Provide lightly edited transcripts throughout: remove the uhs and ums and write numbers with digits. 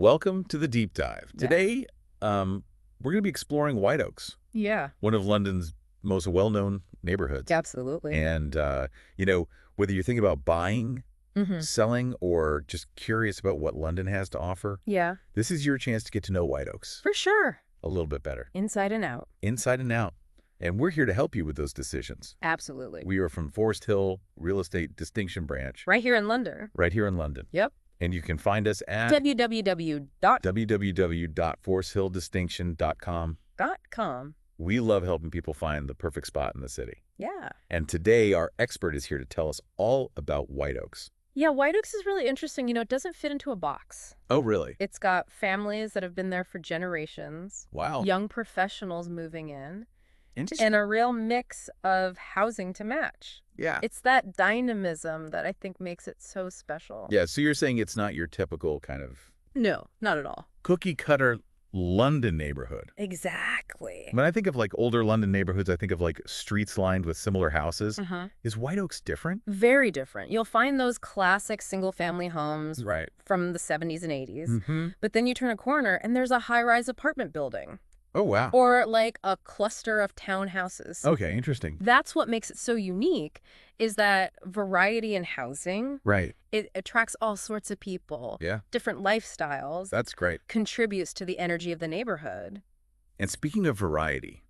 Welcome to the deep dive. Yeah. Today, we're going to be exploring White Oaks, Yeah, one of London's most well-known neighborhoods. absolutely. And, whether you're thinking about buying, selling, or just curious about what London has to offer, Yeah, this is your chance to get to know White Oaks for sure. a little bit better, Inside and out. inside and out. And we're here to help you with those decisions. Absolutely. We are from Forest Hill Real Estate Distinction Branch, Right here in London. right here in London. Yep. And you can find us at www.foresthilldistinction.com. We love helping people find the perfect spot in the city. Yeah. And today, our expert is here to tell us all about White Oaks. Yeah, White Oaks is really interesting. It doesn't fit into a box. Oh, really? It's got families that have been there for generations, Wow. young professionals moving in, Interesting. and a real mix of housing to match. Yeah. It's that dynamism that I think makes it so special. Yeah, so you're saying it's not your typical kind of No, not at all. cookie-cutter London neighborhood. Exactly. When I think of, older London neighborhoods, I think of, streets lined with similar houses. Is White Oaks different? Very different. You'll find those classic single-family homes Right. from the 70s and 80s. Mm-hmm. But then you turn a corner and there's a high-rise apartment building Oh, wow. or a cluster of townhouses. Okay, interesting. That's what makes it so unique, is that variety in housing. Right. It attracts all sorts of people, Yeah, different lifestyles, that's great. contributes to the energy of the neighborhood. And speaking of variety,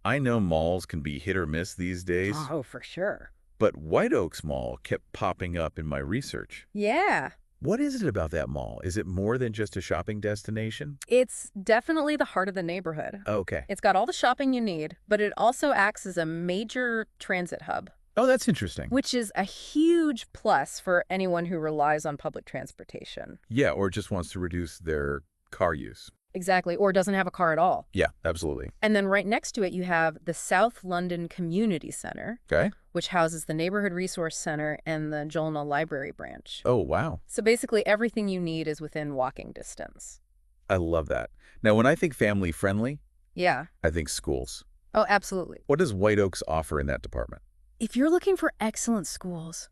I know malls can be hit or miss these days, Oh, for sure. but White Oaks Mall kept popping up in my research. Yeah. What is it about that mall? Is it more than just a shopping destination? It's definitely the heart of the neighborhood. Okay. It's got all the shopping you need, but it also acts as a major transit hub, Oh, that's interesting. which is a huge plus for anyone who relies on public transportation. Yeah, or just wants to reduce their car use. Exactly, or doesn't have a car at all. Yeah, absolutely. And then right next to it, you have the South London Community Center, Okay. which houses the Neighborhood Resource Center and the Jalna Library branch. Oh, wow. So basically, everything you need is within walking distance. I love that. Now, when I think family-friendly, Yeah. I think schools. Oh, absolutely. What does White Oaks offer in that department? If you're looking for excellent schools,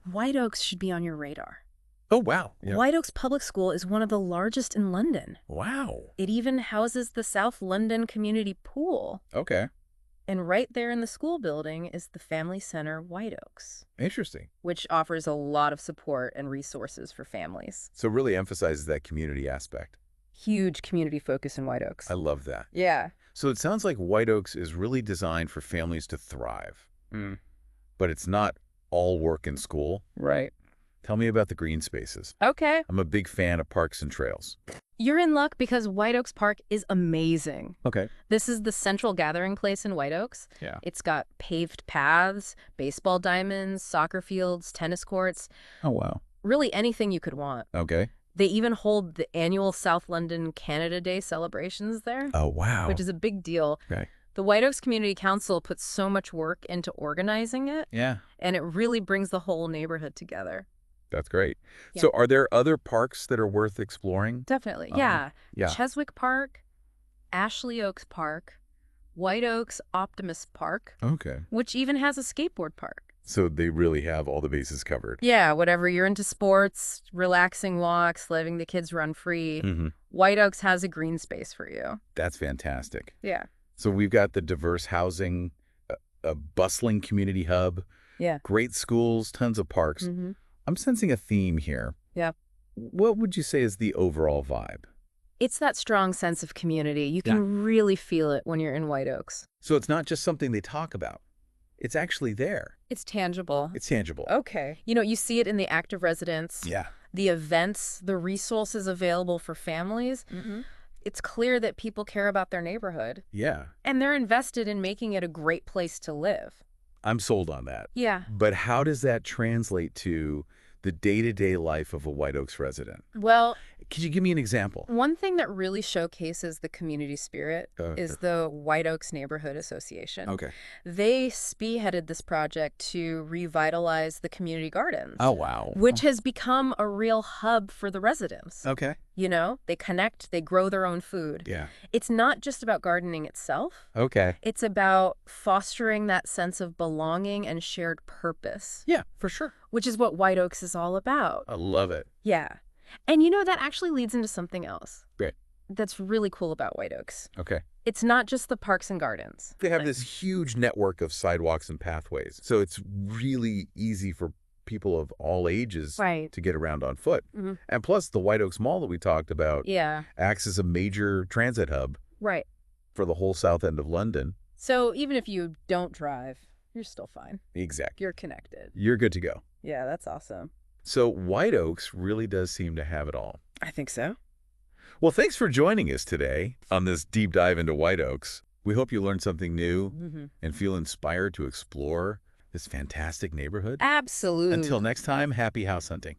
White Oaks should be on your radar. Oh, wow. Yeah. White Oaks Public School is one of the largest in London. Wow. It even houses the South London Community Pool. Okay. And right there in the school building is the Family Center White Oaks, Interesting. which offers a lot of support and resources for families. So it really emphasizes that community aspect. Huge community focus in White Oaks. I love that. Yeah. So it sounds like White Oaks is really designed for families to thrive, but it's not all work and school. Right. Tell me about the green spaces. Okay. I'm a big fan of parks and trails. You're in luck because White Oaks Park is amazing. Okay. This is the central gathering place in White Oaks. Yeah. It's got paved paths, baseball diamonds, soccer fields, tennis courts, Oh, wow. really anything you could want. Okay. They even hold the annual South London Canada Day celebrations there, Oh, wow. which is a big deal. Okay. The White Oaks Community Council puts so much work into organizing it, Yeah. and it really brings the whole neighborhood together. That's great. Yeah. So are there other parks that are worth exploring? Definitely, Uh-huh. yeah. Yeah. Cheswick Park, Ashley Oaks Park, White Oaks Optimist Park, Okay. which even has a skateboard park. So they really have all the bases covered. Yeah, whatever you're into, sports, relaxing walks, letting the kids run free, Mm-hmm. White Oaks has a green space for you. That's fantastic. Yeah. So we've got the diverse housing, a bustling community hub, Yeah. great schools, tons of parks. Mm-hmm. I'm sensing a theme here. Yeah. What would you say is the overall vibe? It's that strong sense of community. You can really feel it when you're in White Oaks. So it's not just something they talk about. It's actually there. It's tangible. It's tangible. Okay. You see it in the active residents, Yeah. the events, the resources available for families. It's clear that people care about their neighborhood, Yeah. and they're invested in making it a great place to live. I'm sold on that. Yeah. But how does that translate to the day-to-day life of a White Oaks resident? Well, Could you give me an example? one thing that really showcases the community spirit is the White Oaks Neighborhood Association. Okay. They spearheaded this project to revitalize the community gardens, Oh, wow. which has become a real hub for the residents. Okay. They connect, they grow their own food. Yeah. It's not just about gardening itself. Okay. It's about fostering that sense of belonging and shared purpose, Yeah, for sure. which is what White Oaks is all about. I love it. Yeah. And that actually leads into something else. Great. That's really cool about White Oaks. Okay. It's not just the parks and gardens. They have this huge network of sidewalks and pathways, so it's really easy for people of all ages Right. to get around on foot. And plus, the White Oaks Mall that we talked about acts as a major transit hub Right. for the whole south end of London. So even if you don't drive, you're still fine. Exactly. You're connected. You're good to go. Yeah, that's awesome. So White Oaks really does seem to have it all. I think so. Well, thanks for joining us today on this deep dive into White Oaks. We hope you learned something new and feel inspired to explore this fantastic neighborhood. Absolutely. Until next time, happy house hunting.